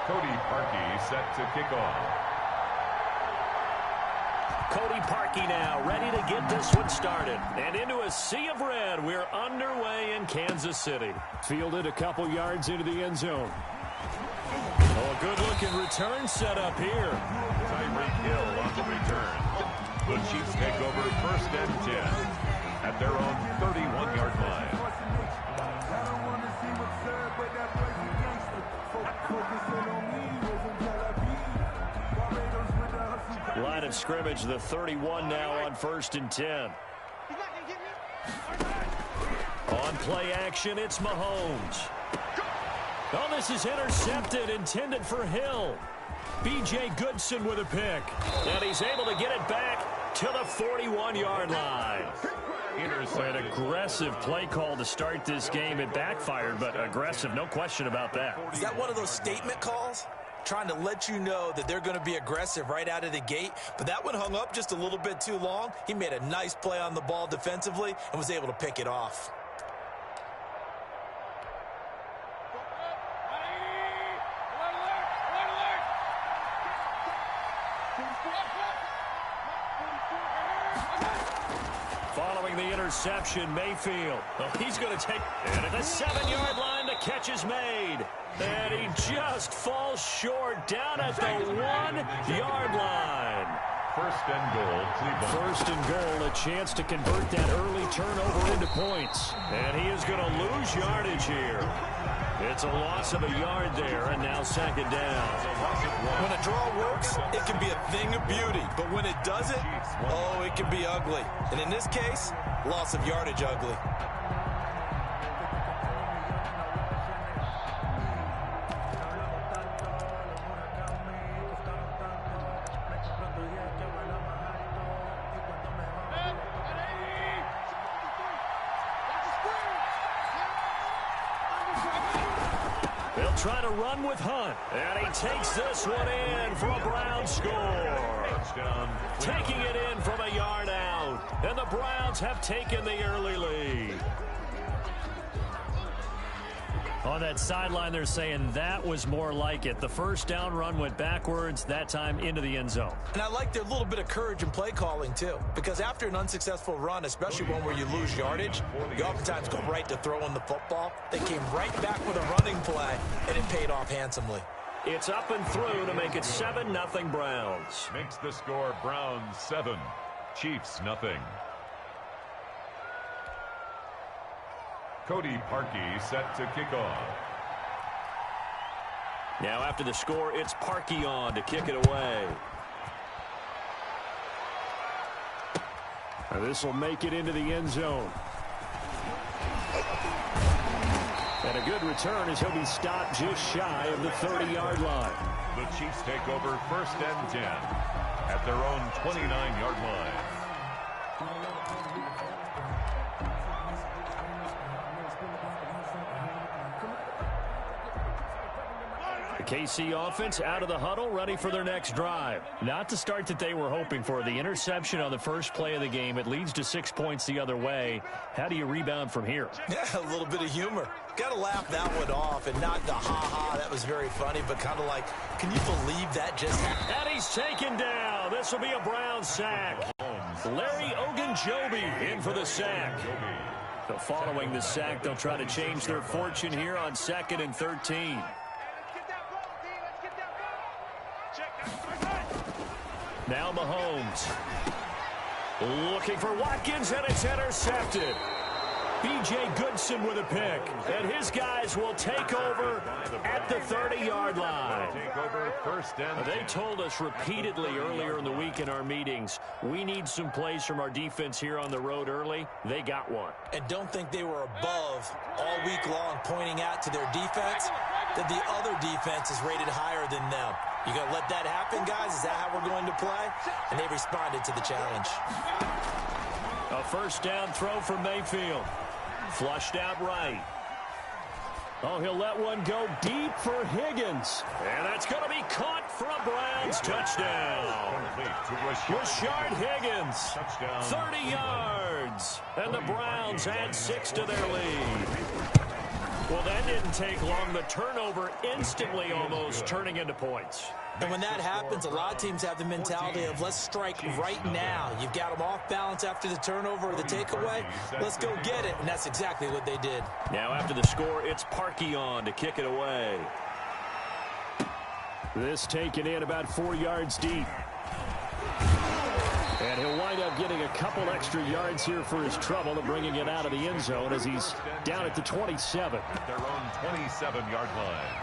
Cody Parkey set to kick off. Cody Parkey now ready to get this one started. And into a sea of red, we're underway in Kansas City. Fielded a couple yards into the end zone. Oh, a good-looking return set up here. Tyreek Hill on the return. The Chiefs take over 1st and 10 at their own 31-yard line. Line of scrimmage, the 31 now on 1st and 10. On play action, it's Mahomes. Oh, this is intercepted, intended for Hill. B.J. Goodson with a pick. And he's able to get it back to the 41-yard line. An aggressive play call to start this game. It backfired, but aggressive, no question about that. Is that one of those statement calls? Trying to let you know that they're going to be aggressive right out of the gate. But that one hung up just a little bit too long. He made a nice play on the ball defensively and was able to pick it off. Following the interception, Mayfield. Oh, he's going to take it at the 7-yard line. The catch is made. And he just falls short down at the 1-yard line. 1st and goal, Cleveland. 1st and goal, a chance to convert that early turnover into points. And he is going to lose yardage here. It's a loss of a yard there, and now 2nd down. When a draw works, it can be a thing of beauty. But when it doesn't, oh, it can be ugly. And in this case, loss of yardage ugly. They'll try to run with Hunt. And he takes this one in for a Browns score. Taking it in from a yard out. And the Browns have taken the early lead. On that sideline, they're saying that was more like it. The 1st down run went backwards, that time into the end zone. And I like their little bit of courage in play calling, too. Because after an unsuccessful run, especially one where you lose yardage, you oftentimes go right to throwing the football. They came right back with a running play, and it paid off handsomely. It's up and through to make it 7-0 Browns. Makes the score Browns 7, Chiefs nothing. Cody Parkey set to kick off. Now after the score, it's Parkey on to kick it away. This will make it into the end zone. And a good return as he'll be stopped just shy of the 30-yard line. The Chiefs take over 1st and 10 at their own 29-yard line. KC offense out of the huddle, ready for their next drive. Not the start that they were hoping for. The interception on the first play of the game. It leads to 6 points the other way. How do you rebound from here? Yeah, a little bit of humor. Got to laugh that one off and not the ha-ha. That was very funny, but kind of like, can you believe that just happened? And he's taken down. This will be a Brown sack. Larry Ogunjobi in for the sack. So following the sack, they'll try to change their fortune here on 2nd and 13. Now Mahomes. Looking for Watkins, and it's intercepted. B.J. Goodson with a pick. And his guys will take over at the 30-yard line. Take over 1st and 10. They told us repeatedly earlier in the week in our meetings, we need some plays from our defense here on the road early. They got one. And don't think they were above all week long pointing out to their defense that the other defense is rated higher than them. You going to let that happen, guys? Is that how we're going to play? And they responded to the challenge. A 1st down throw for Mayfield. Flushed out right. Oh, he'll let one go deep for Higgins. And that's going to be caught for a Browns touchdown. Rashard Higgins, 30 yards. And the Browns add 6 to their lead. Well, that didn't take long. The turnover instantly almost turning into points. And when that happens, a lot of teams have the mentality of let's strike right now. You've got them off balance after the turnover or the takeaway. Let's go get it. And that's exactly what they did. Now after the score, it's Parkey on to kick it away. This taken in about 4 yards deep. And he'll wind up getting a couple extra yards here for his trouble and bringing it out of the end zone as he's down at the 27. At their own 27-yard line.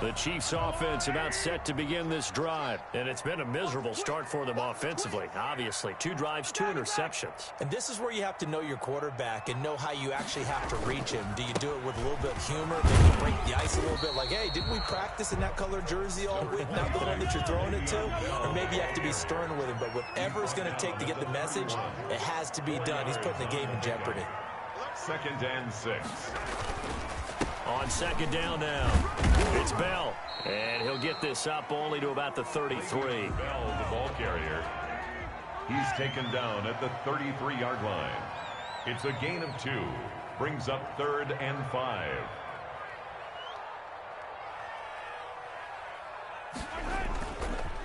The Chiefs offense about set to begin this drive. And it's been a miserable start for them offensively. Obviously, 2 drives, 2 interceptions. And this is where you have to know your quarterback and know how you actually have to reach him. Do you do it with a little bit of humor, maybe break the ice a little bit, like, hey, didn't we practice in that color jersey all week, not the one that you're throwing it to? Or maybe you have to be stern with him. But whatever it's going to take to get the message, it has to be done. He's putting the game in jeopardy. 2nd and 6. On 2nd down now, it's Bell. And he'll get this up only to about the 33. Bell, the ball carrier. He's taken down at the 33-yard line. It's a gain of 2. Brings up 3rd and 5.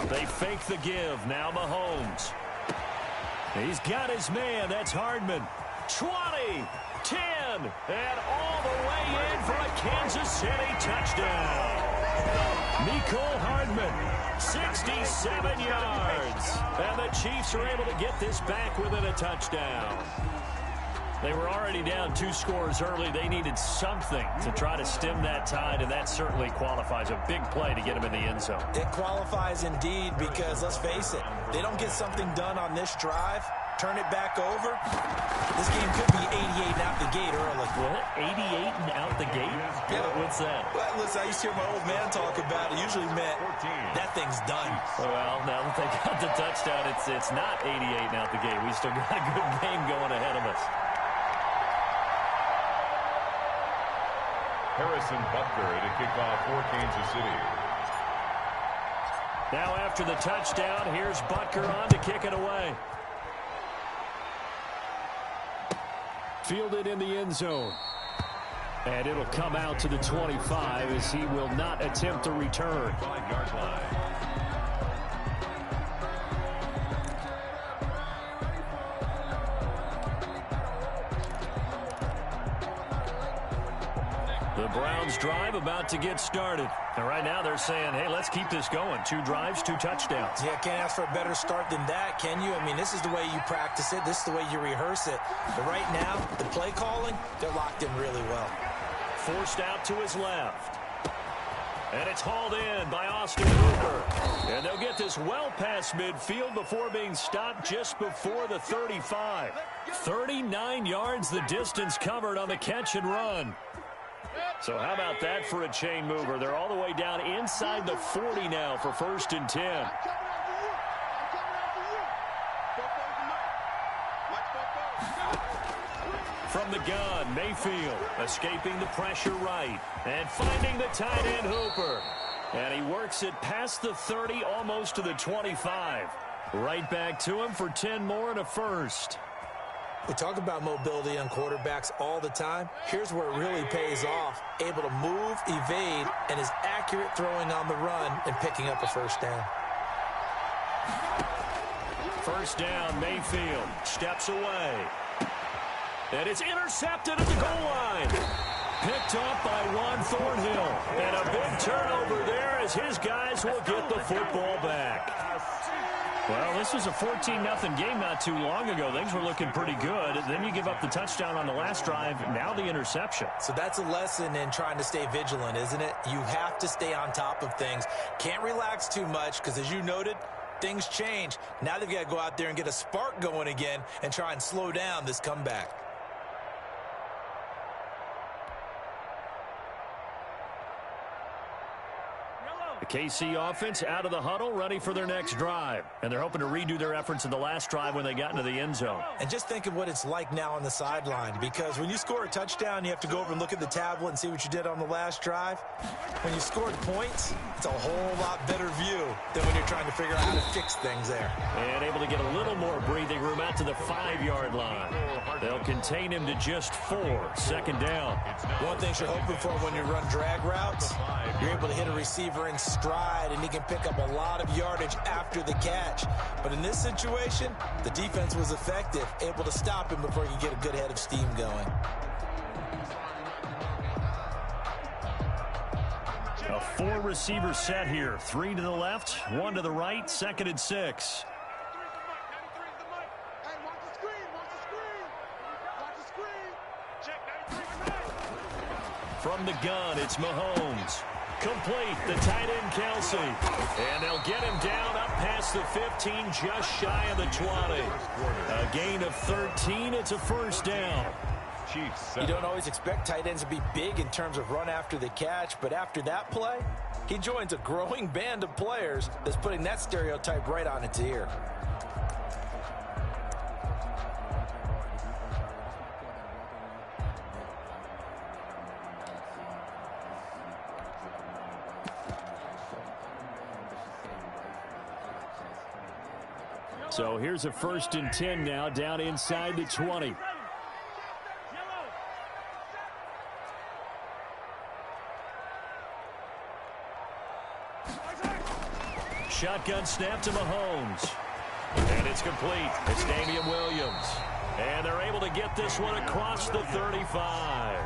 They fake the give. Now Mahomes. He's got his man. That's Hardman. 20, 10, and all the way in for a Kansas City touchdown. Mecole Hardman, 67 yards. And the Chiefs are able to get this back within a touchdown. They were already down 2 scores early. They needed something to try to stem that tide, and that certainly qualifies. A big play to get them in the end zone. It qualifies indeed because, let's face it, they don't get something done on this drive, turn it back over, this game could be 88 and out the gate early. What? 88 and out the gate? Yeah. What's that? Well, listen, I used to hear my old man talk about it. Usually meant that thing's done. Well, now that they got the touchdown, it's not 88 and out the gate. We still got a good game going ahead of us. Harrison Butker to kick off for Kansas City. Now after the touchdown, here's Butker on to kick it away. Fielded in the end zone. And it'll come out to the 25 as he will not attempt a return. 5-yard line. The Browns drive about to get started. And right now they're saying, hey, let's keep this going. 2 drives, 2 touchdowns. Yeah, can't ask for a better start than that, can you? I mean, this is the way you practice it. This is the way you rehearse it. But right now, the play calling, they're locked in really well. Forced out to his left. And it's hauled in by Austin Hooper. And they'll get this well past midfield before being stopped just before the 35. 39 yards the distance covered on the catch and run. So how about that for a chain mover? They're all the way down inside the 40 now for 1st and 10. From the gun, Mayfield escaping the pressure right and finding the tight end Hooper. And he works it past the 30, almost to the 25. Right back to him for 10 more and a first. We talk about mobility on quarterbacks all the time. Here's where it really pays off. Able to move, evade, and is accurate throwing on the run and picking up a first down. First down, Mayfield steps away. And it's intercepted at the goal line. Picked up by Juan Thornhill. And a big turnover there as his guys will get the football back. Well, this was a 14-0 game not too long ago. Things were looking pretty good. Then you give up the touchdown on the last drive. Now the interception. So that's a lesson in trying to stay vigilant, isn't it? You have to stay on top of things. Can't relax too much because, as you noted, things change. Now they've got to go out there and get a spark going again and try and slow down this comeback. KC offense out of the huddle, ready for their next drive. And they're hoping to redo their efforts in the last drive when they got into the end zone. And just think of what it's like now on the sideline, because when you score a touchdown, you have to go over and look at the tablet and see what you did on the last drive. When you scored points, it's a whole lot better view than when you're trying to figure out how to fix things there. And able to get a little more breathing room out to the 5-yard line. They'll contain him to just 4, second down. One thing you're hoping for when you run drag routes, you're able to hit a receiver in stride, and he can pick up a lot of yardage after the catch. But in this situation, the defense was effective, able to stop him before he could get a good head of steam going. A 4-receiver set here. 3 to the left, 1 to the right, 2nd and 6. From the gun, it's Mahomes. Complete, the tight end, Kelsey. And they'll get him down up past the 15, just shy of the 20. A gain of 13, it's a first down. You don't always expect tight ends to be big in terms of run after the catch, but after that play, he joins a growing band of players that's putting that stereotype right on its ear. So here's a 1st and 10 now, down inside the 20. Shotgun snap to Mahomes. And it's complete. It's Damian Williams. And they're able to get this one across the 35.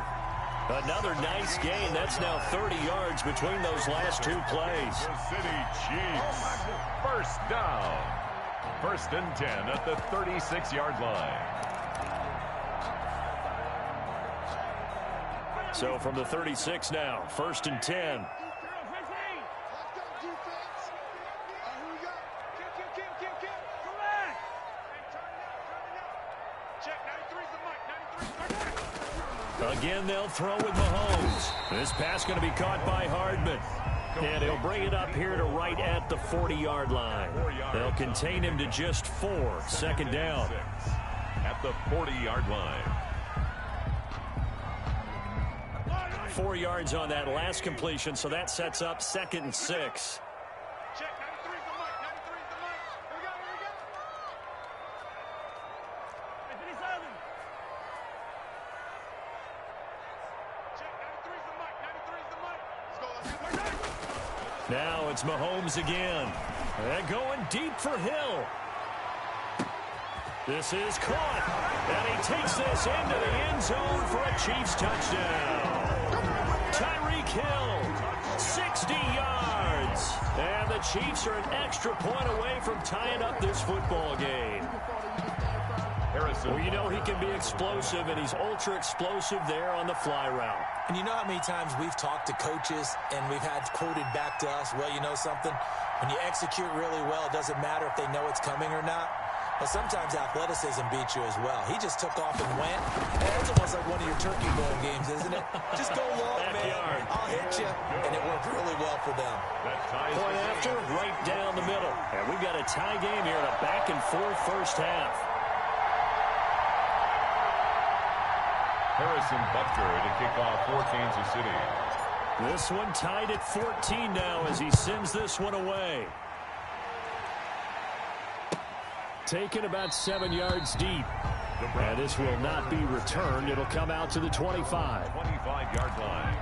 Another nice gain. That's now 30 yards between those last 2 plays. City Chiefs. First down. 1st and 10 at the 36-yard line. So from the 36 now, 1st and 10. Again, they'll throw with Mahomes. This pass going to be caught by Hardman. And he'll bring it up here to right at the 40-yard line. They'll contain him to just 4, second down. At the 40-yard line. 4 yards on that last completion, so that sets up 2nd and 6. Now it's Mahomes again. And going deep for Hill. This is caught. And he takes this into the end zone for a Chiefs touchdown. Tyreek Hill, 60 yards. And the Chiefs are an extra point away from tying up this football game. Well, you know he can be explosive, and he's ultra-explosive there on the fly route. And you know how many times we've talked to coaches and we've had quoted back to us, well, you know something? When you execute really well, it doesn't matter if they know it's coming or not. Well, sometimes athleticism beats you as well. He just took off and went. And it's almost like one of your Turkey Bowl games, isn't it? Just go long, man. I'll hit you. And it worked really well for them. Point after, right down the middle. And we've got a tie game here in a back-and-forth first half. Harrison Butker to kick off for Kansas City. This one tied at 14 now as he sends this one away. Taken about 7 yards deep. And this will not be returned. It'll come out to the 25. 25-yard line.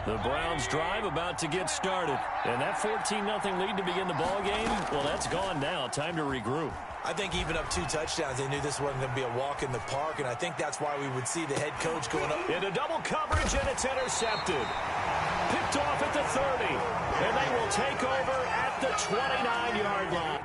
The Browns drive about to get started. And that 14-0 lead to begin the ball game, well, that's gone now. Time to regroup. I think even up 2 touchdowns, they knew this wasn't going to be a walk in the park, and I think that's why we would see the head coach going up. Into double coverage, and it's intercepted. Picked off at the 30, and they will take over at the 29-yard line.